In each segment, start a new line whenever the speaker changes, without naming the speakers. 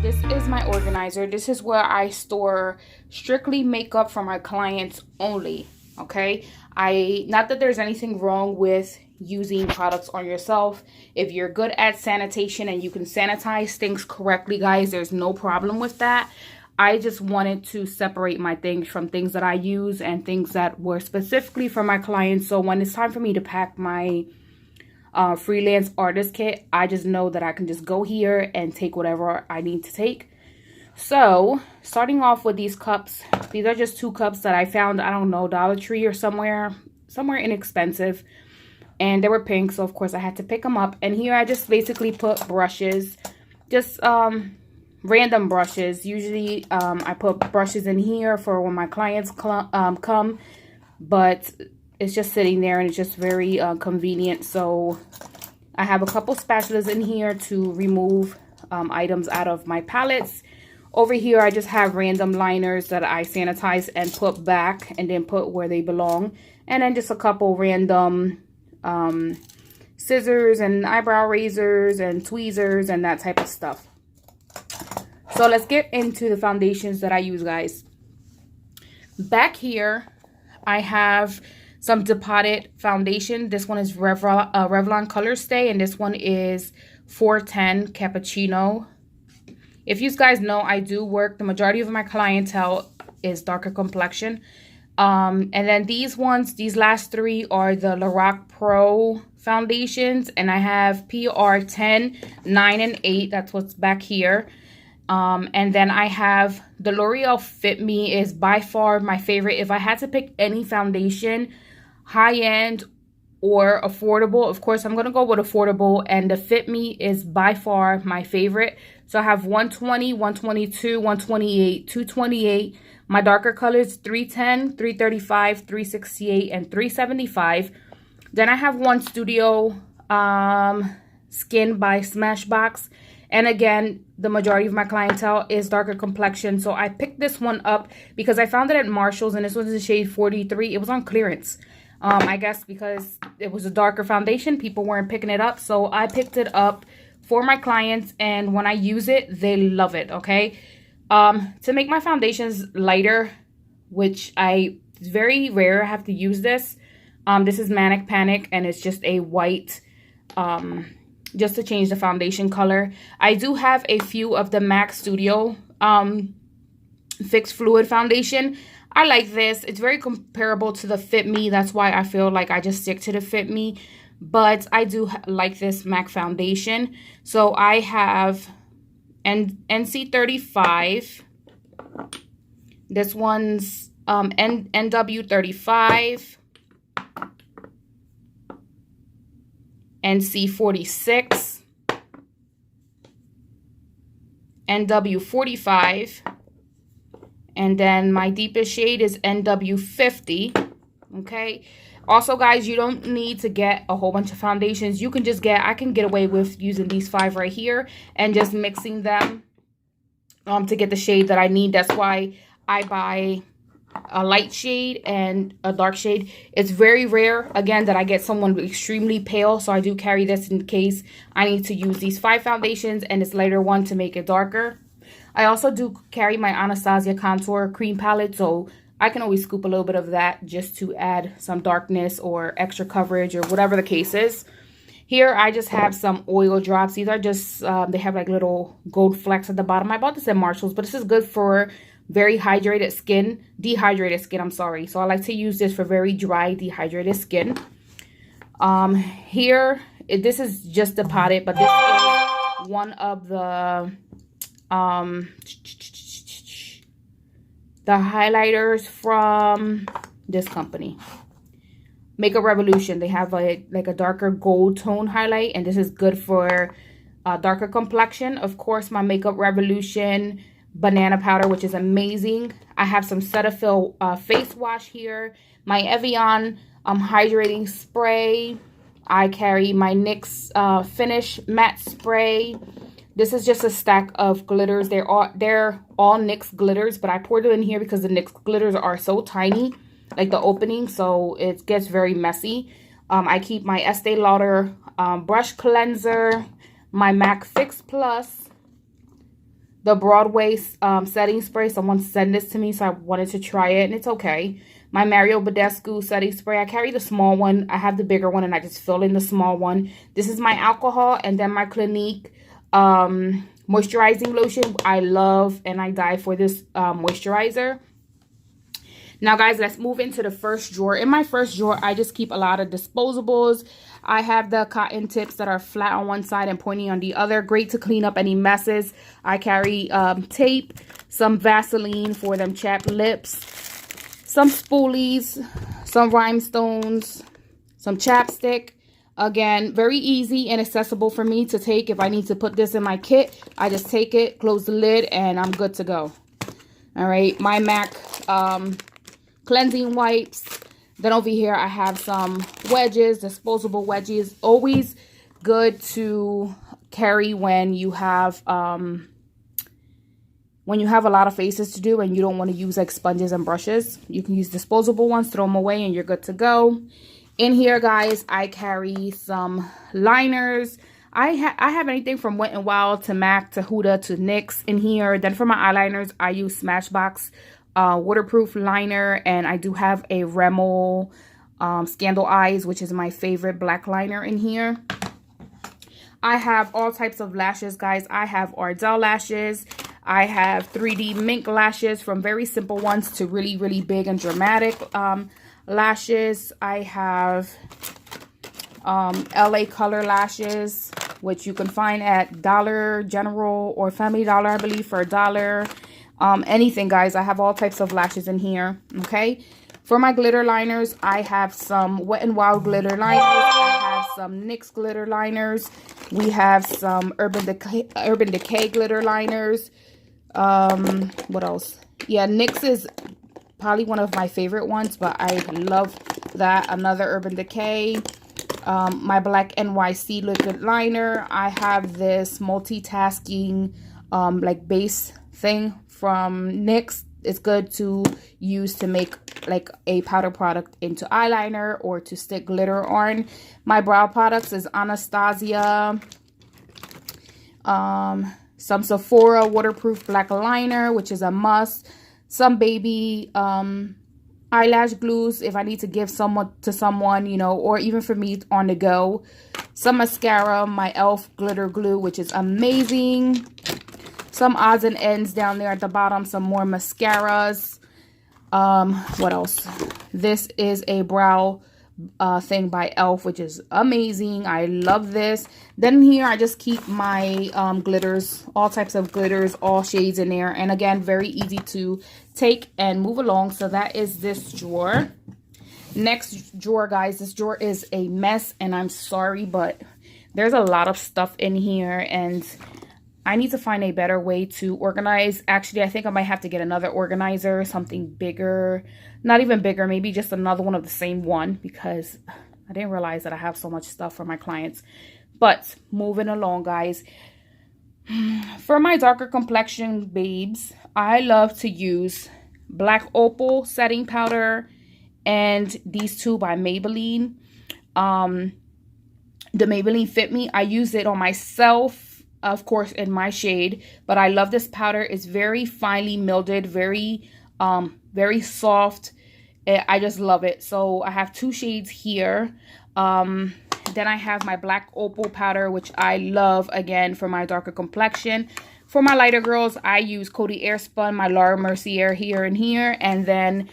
this is my organizer. This is where I store strictly makeup for my clients only, okay? Not that there's anything wrong with using products on yourself. If you're good at sanitation and you can sanitize things correctly, guys, there's no problem with that. I just wanted to separate my things from things that I use and things that were specifically for my clients. So when it's time for me to pack my freelance artist kit, I just know that I can just go here and take whatever I need to take. So starting off with these cups, these are just 2 cups that I found, I don't know, Dollar Tree or somewhere inexpensive, and they were pink, so of course I had to pick them up. And here I just basically put brushes, just random brushes. Usually I put brushes in here for when my clients come, but it's just sitting there and it's just very convenient. So I have a couple spatulas in here to remove items out of my palettes. Over here I just have random liners that I sanitize and put back and then put where they belong. And then just a couple random scissors and eyebrow razors and tweezers and that type of stuff. So let's get into the foundations that I use, guys. Back here I have some Depotted foundation. This one is Revlon Color Stay, and this one is 410 Cappuccino. If you guys know, I do work, the majority of my clientele is darker complexion. And then these ones, these last 3 are the Lorac Pro foundations, and I have PR 10, 9, and 8. That's what's back here. And then I have the L'Oreal Fit Me is by far my favorite. If I had to pick any foundation, high-end or affordable, of course I'm going to go with affordable, and the Fit Me is by far my favorite. So I have 120, 122, 128, 228. My darker colors 310, 335, 368, and 375. Then I have one Studio Skin by Smashbox. And again, the majority of my clientele is darker complexion. So I picked this one up because I found it at Marshall's, and this was in shade 43. It was on clearance. I guess because it was a darker foundation, people weren't picking it up. So I picked it up for my clients, and when I use it, they love it, okay? To make my foundations lighter, which it's very rare I have to use this. This is Manic Panic, and it's just a white, just to change the foundation color. I do have a few of the MAC Studio Fixed Fluid foundation. I like this. It's very comparable to the Fit Me. That's why I feel like I just stick to the Fit Me. But I do like this MAC foundation. So I have NC35. This one's NW35. NC46. NW45. And then my deepest shade is NW50. Okay. Also, guys, you don't need to get a whole bunch of foundations. You can just I can get away with using these 5 right here and just mixing them to get the shade that I need. That's why I buy a light shade and a dark shade. It's very rare, again, that I get someone extremely pale. So I do carry this in case I need to use these 5 foundations and this lighter one to make it darker. I also do carry my Anastasia Contour Cream Palette, so I can always scoop a little bit of that just to add some darkness or extra coverage or whatever the case is. Here I just have some oil drops. These are just, they have like little gold flecks at the bottom. I bought this at Marshall's, but this is good for very dehydrated skin, I'm sorry. So I like to use this for very dry, dehydrated skin. This is just Depotted, but this is one of the highlighters from this company, Makeup Revolution. They have like a darker gold tone highlight, and this is good for darker complexion. Of course, my Makeup Revolution banana powder, which is amazing. I have some Cetaphil face wash here, my Evian hydrating spray. I carry my NYX Finish matte spray. This is just a stack of glitters. They're all NYX glitters, but I poured them in here because the NYX glitters are so tiny, like the opening, so it gets very messy. I keep my Estee Lauder brush cleanser, my MAC Fix Plus, the Broadway setting spray. Someone sent this to me, so I wanted to try it, and it's okay. My Mario Badescu setting spray. I carry the small one. I have the bigger one, and I just fill in the small one. This is my alcohol, and then my Clinique moisturizing lotion. I love and I die for this moisturizer. Now, guys, let's move into the first drawer. In my first drawer, I just keep a lot of disposables. I have the cotton tips that are flat on one side and pointy on the other. Great to clean up any messes. I carry tape, some Vaseline for them chapped lips, some spoolies, some rhinestones, some chapstick. Again, very easy and accessible for me to take. If I need to put this in my kit, I just take it, close the lid, and I'm good to go. All right, my MAC cleansing wipes. Then over here, I have some wedges, disposable wedges. Always good to carry when you have a lot of faces to do and you don't want to use like sponges and brushes. You can use disposable ones, throw them away, and you're good to go. In here, guys, I carry some liners. I have anything from Wet n Wild to MAC to Huda to NYX in here. Then for my eyeliners, I use Smashbox waterproof liner, and I do have a Rimmel Scandal Eyes, which is my favorite black liner in here. I have all types of lashes, guys. I have Ardell lashes. I have 3D mink lashes, from very simple ones to really, really big and dramatic lashes. I have LA Color lashes, which you can find at Dollar General or Family Dollar, I believe, for $1. Anything, guys. I have all types of lashes in here. Okay. For my glitter liners, I have some Wet n Wild glitter liners. I have some NYX glitter liners. We have some Urban Decay glitter liners. What else? Yeah, NYX is probably one of my favorite ones, but I love that. Another Urban Decay. My Black NYC liquid liner. I have this multitasking like base thing from NYX. It's good to use to make like a powder product into eyeliner or to stick glitter on. My brow products is Anastasia, some Sephora waterproof black liner, which is a must. Some baby eyelash glues if I need to give to someone, you know, or even for me on the go. Some mascara, my e.l.f. glitter glue, which is amazing. Some odds and ends down there at the bottom. Some more mascaras. What else? This is a brow thing by e.l.f., which is amazing. I love this. Then here I just keep my glitters, all types of glitters, all shades in there. And again, very easy to take and move along. So that is this drawer. Next drawer, guys. This drawer is a mess, and I'm sorry, but there's a lot of stuff in here, and I need to find a better way to organize. Actually, I think I might have to get another organizer, something bigger. Not even bigger, maybe just another one of the same one, because I didn't realize that I have so much stuff for my clients. But moving along, guys. For my darker complexion babes, I love to use Black Opal setting powder and these two by Maybelline. The Maybelline Fit Me. I use it on myself, of course, in my shade, but I love this powder. It's very finely milded, very soft. I just love it. So I have two shades here. Then I have my Black Opal powder, which I love, again, for my darker complexion. For my lighter girls, I use Coty Airspun, my Laura Mercier here and here. And then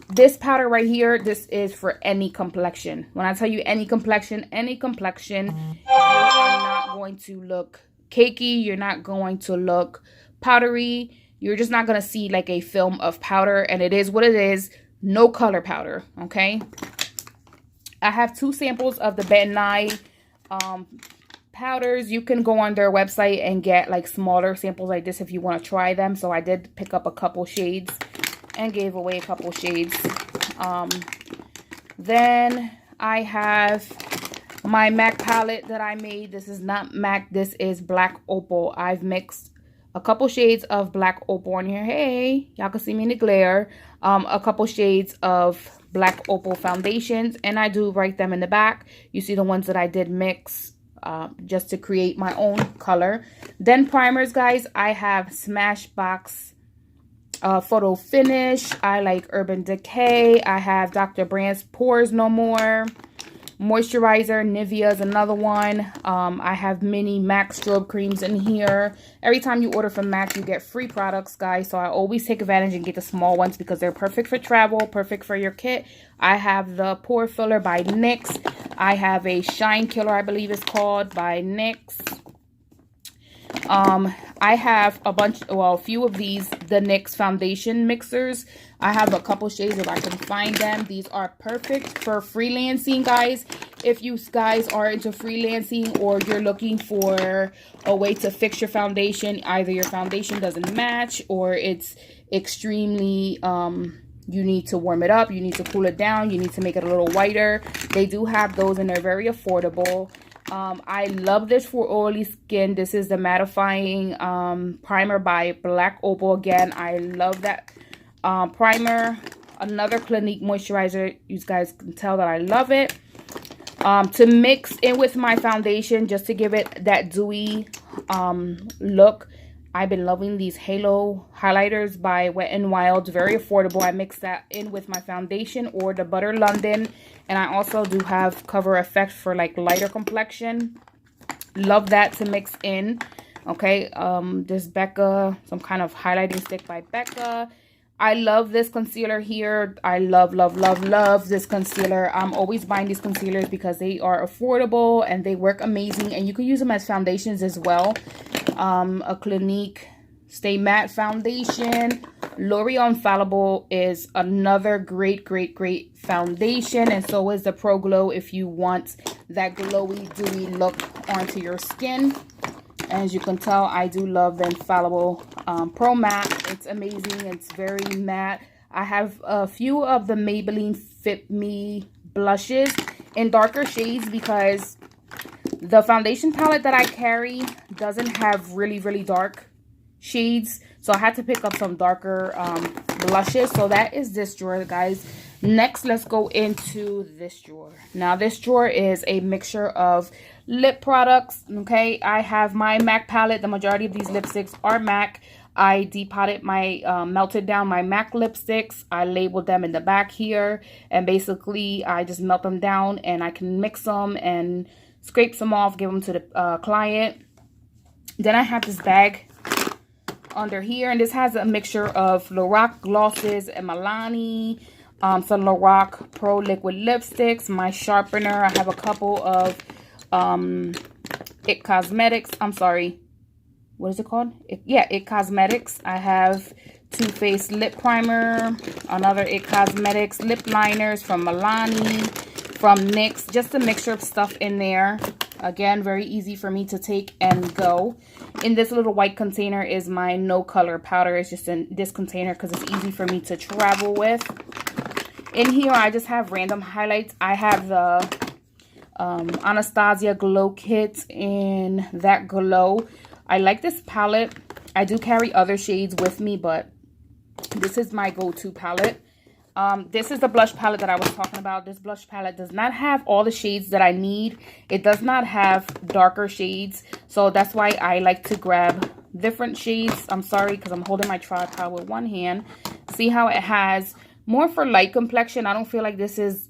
this powder right here, this is for any complexion. When I tell you any complexion, you are not going to look cakey. You're not going to look powdery. You're just not going to see like a film of powder. And it is what it is. No color powder. Okay. I have two samples of the Ben Nye powders. You can go on their website and get like smaller samples like this if you want to try them. So I did pick up a couple shades and gave away a couple shades. Then I have my MAC palette that I made. This is not MAC. This is Black Opal. I've mixed a couple shades of Black Opal in here. Hey, y'all can see me in the glare. A couple shades of Black Opal foundations, and I do write them in the back. You see the ones that I did mix just to create my own color. Then primers, guys, I have Smashbox Photo Finish. I like Urban Decay. I have Dr. Brand's Pores No More. Moisturizer, Nivea is another one. I have mini MAC strobe creams in here. Every time you order from MAC, you get free products, guys. So I always take advantage and get the small ones because they're perfect for travel, perfect for your kit. I have the Pore Filler by NYX. I have a Shine Killer, I believe it's called, by NYX. I have a few of these, the NYX foundation mixers. I have a couple shades if I can find them. These are perfect for freelancing, guys. If you guys are into freelancing or you're looking for a way to fix your foundation, either your foundation doesn't match or it's extremely, you need to warm it up, you need to cool it down, you need to make it a little whiter. They do have those and they're very affordable. I love this for oily skin. This is the mattifying primer by Black Opal. Again, I love that primer. Another Clinique moisturizer. You guys can tell that I love it. To mix in with my foundation, just to give it that dewy look, I've been loving these Halo highlighters by Wet n Wild. Very affordable. I mix that in with my foundation or the Butter London. And I also do have Cover Effect for like lighter complexion. Love that to mix in. Okay, this Becca, some kind of highlighting stick by Becca. I love this concealer here. I love this concealer. I'm always buying these concealers because they are affordable and they work amazing. And you can use them as foundations as well. A Clinique Stay Matte foundation. L'Oreal Infallible is another great foundation. And so is the Pro Glow if you want that glowy, dewy look onto your skin. As you can tell, I do love the Infallible Pro Matte. It's amazing. It's very matte. I have a few of the Maybelline Fit Me blushes in darker shades because the foundation palette that I carry doesn't have really dark shades. So I had to pick up some darker blushes. So that is this drawer, guys. Next, let's go into this drawer. Now, this drawer is a mixture of lip products, okay? I have my MAC palette. The majority of these lipsticks are MAC. I depotted my, melted down my MAC lipsticks. I labeled them in the back here. And basically, I just melt them down and I can mix them and scrape some off, give them to the client. Then I have this bag under here. And this has a mixture of Lorac glosses and Milani. Some Lorac Pro Liquid lipsticks, my sharpener. I have a couple of It Cosmetics. I'm sorry. What is it called? It Cosmetics. I have Too Faced lip primer. Another It Cosmetics lip liners from Milani, from NYX. Just a mixture of stuff in there. Again, very easy for me to take and go. In this little white container is my no color powder. It's just in this container because it's easy for me to travel with. In here, I just have random highlights. I have the Anastasia Glow Kit in that glow. I like this palette. I do carry other shades with me, but this is my go-to palette. This is the blush palette that I was talking about. This blush palette does not have all the shades that I need. It does not have darker shades. So that's why I like to grab different shades. I'm sorry because I'm holding my tripod with one hand. See how it has more for light complexion. I don't feel like this is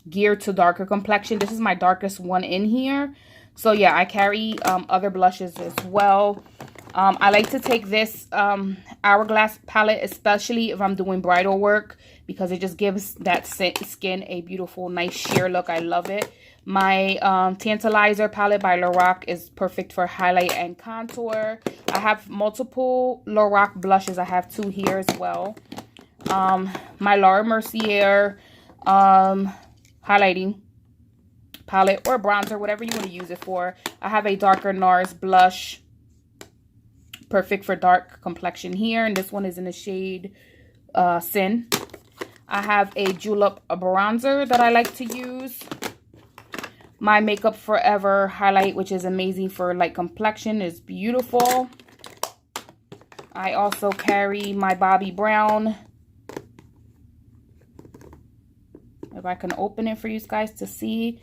geared to darker complexion. This is my darkest one in here. So yeah, I carry other blushes as well. I like to take this Hourglass palette, especially if I'm doing bridal work, because it just gives that skin a beautiful, nice sheer look. I love it. My Tantalizer palette by Lorac is perfect for highlight and contour. I have multiple Lorac blushes. I have two here as well. My Laura Mercier highlighting palette or bronzer, whatever you want to use it for. I have a darker NARS blush, perfect for dark complexion here, and this one is in the shade Sin. I have a Julep bronzer that I like to use. My Makeup Forever highlight, which is amazing for light complexion, is beautiful. I also carry my Bobbi Brown. If I can open it for you guys to see.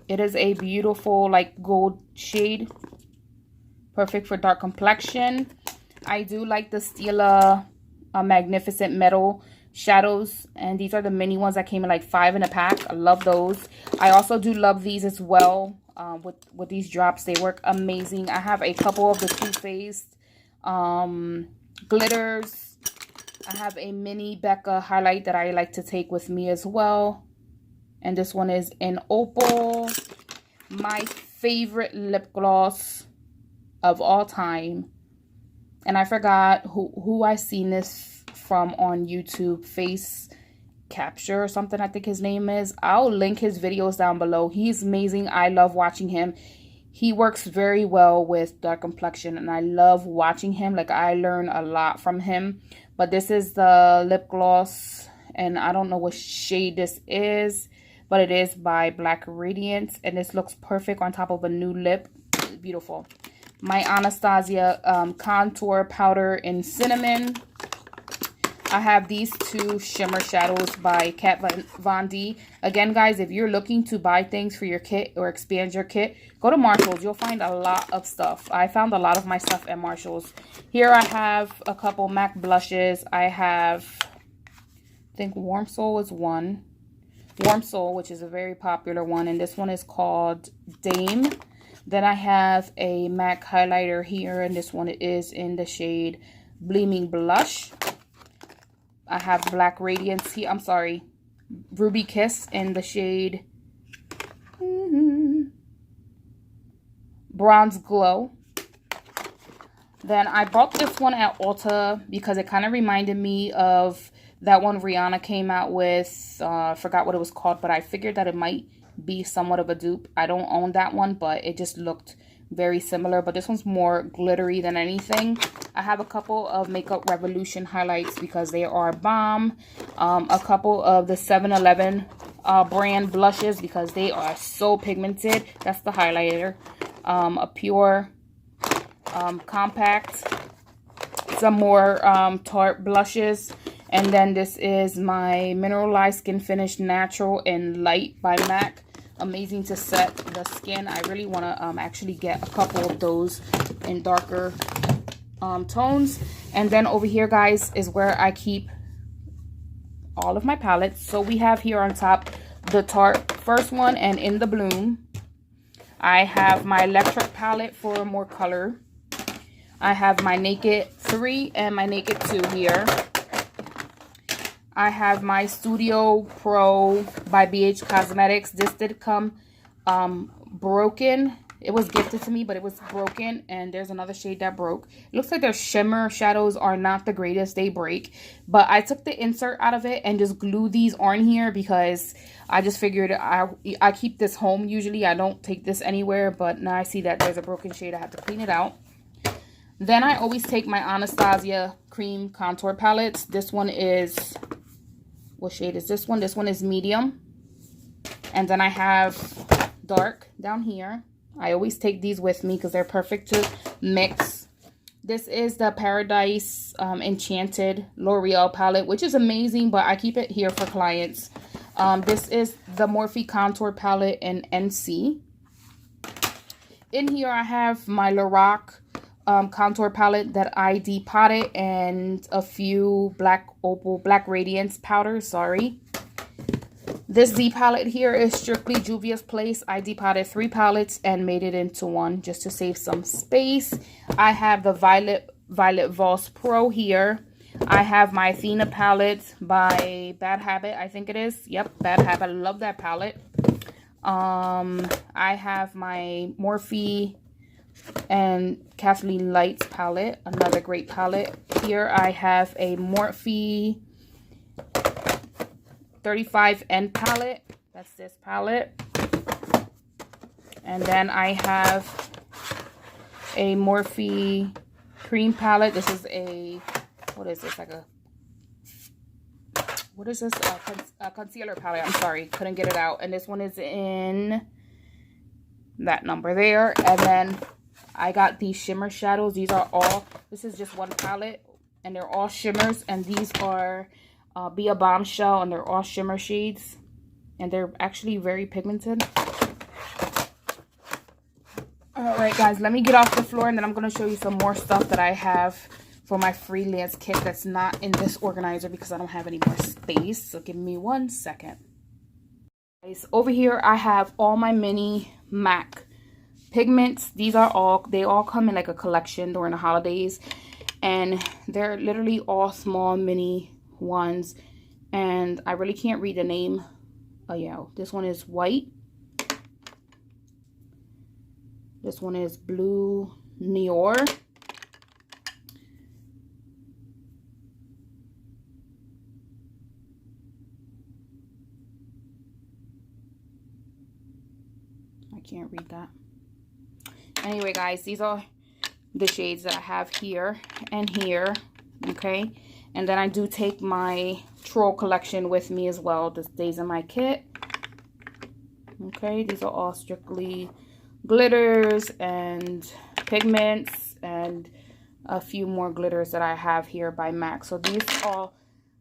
It is a beautiful like gold shade. Perfect for dark complexion. I do like the Stila Magnificent Metal shadows, and these are the mini ones that came in like 5 in a pack. I love those. I also do love these as well. With these drops, they work amazing. I have a couple of the Too Faced glitters. I have a mini Becca highlight that I like to take with me as well, and this one is in Opal. My favorite lip gloss of all time, and I forgot who I seen this from on YouTube, Face Capture or something, I think his name is. I'll link his videos down below. He's amazing. I love watching him. He works very well with dark complexion, and I love watching him. Like, I learn a lot from him. But this is the lip gloss, and I don't know what shade this is, but it is by Black Radiance, and this looks perfect on top of a new lip. It's beautiful. My Anastasia contour powder in cinnamon. I have these two shimmer shadows by Kat Von D. Again, guys, if you're looking to buy things for your kit or expand your kit, go to Marshall's. You'll find a lot of stuff. I found a lot of my stuff at Marshall's. Here I have a couple MAC blushes. I have, I think Warm Soul is one. Warm Soul, which is a very popular one. And this one is called Dame. Then I have a MAC highlighter here. And this one is in the shade Gleaming Blush. I have Black Radiance here. I'm sorry, Ruby Kiss in the shade Bronze Glow. Then I bought this one at Ulta because it kind of reminded me of that one Rihanna came out with. I forgot what it was called, but I figured that it might be somewhat of a dupe. I don't own that one, but it just looked very similar, but this one's more glittery than anything. I have a couple of Makeup Revolution highlights because they are bomb. A couple of the 7-Eleven brand blushes because they are so pigmented. That's the highlighter. A Pure compact. Some more Tarte blushes. And then this is my Mineralized Skin Finish Natural and Light by MAC. Amazing to set the skin. I really want to actually get a couple of those in darker tones. And then over here, guys, is where I keep all of my palettes. So we have here on top the Tarte first one, and in the Bloom. I have my Electric palette for more color. I have my Naked 3 and my Naked 2 here. I have my Studio Pro by BH Cosmetics. This did come broken. It was gifted to me, but it was broken. And there's another shade that broke. It looks like their shimmer shadows are not the greatest. They break. But I took the insert out of it and just glued these on here because I just figured I keep this home usually. I don't take this anywhere. But now I see that there's a broken shade. I have to clean it out. Then I always take my Anastasia Cream Contour Palettes. This one is... what shade is this one? This one is medium. And then I have dark down here. I always take these with me because they're perfect to mix. This is the Paradise Enchanted L'Oreal palette, which is amazing, but I keep it here for clients. This is the Morphe Contour palette in NC. In here I have my Lorac contour palette that I depotted, and a few Black Radiance powders, sorry. This Z palette here is strictly Juvia's Place. I depotted 3 palettes and made it into one just to save some space. I have the Violet Voss Pro here. I have my Athena palette by Bad Habit, I think it is. Yep, Bad Habit. I love that palette. I have my Morphe and Kathleen Lights palette, another great palette. Here I have a Morphe 35N palette. That's this palette. And then I have a Morphe cream palette. This is a, what is this? Like a, what is this? A concealer palette. I'm sorry, couldn't get it out. And this one is in that number there. And then I got these shimmer shadows. These are all, this is just one palette, and they're all shimmers. And these are Be a Bombshell, and they're all shimmer shades. And they're actually very pigmented. All right, guys, let me get off the floor, and then I'm going to show you some more stuff that I have for my freelance kit that's not in this organizer because I don't have any more space. So give me 1 second. Guys, over here, I have all my mini MAC pigments. They all come in like a collection during the holidays, and they're literally all small mini ones, and I really can't read the name. Oh yeah, this one is white. This one is blue Nior. I can't read that. Anyway, guys, these are the shades that I have here and here, okay? And then I do take my Troll collection with me as well. This stays in my kit. Okay, these are all strictly glitters and pigments and a few more glitters that I have here by MAC. So these all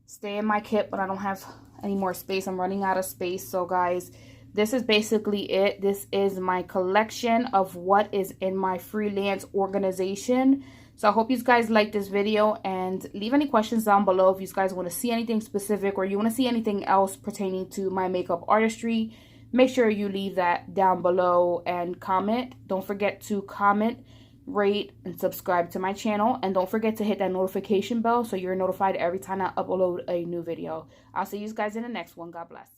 stay in my kit, but I don't have any more space. I'm running out of space. So guys, this is basically it. This is my collection of what is in my freelance organization. So I hope you guys like this video, and leave any questions down below if you guys want to see anything specific or you want to see anything else pertaining to my makeup artistry. Make sure you leave that down below and comment. Don't forget to comment, rate, and subscribe to my channel. And don't forget to hit that notification bell so you're notified every time I upload a new video. I'll see you guys in the next one. God bless.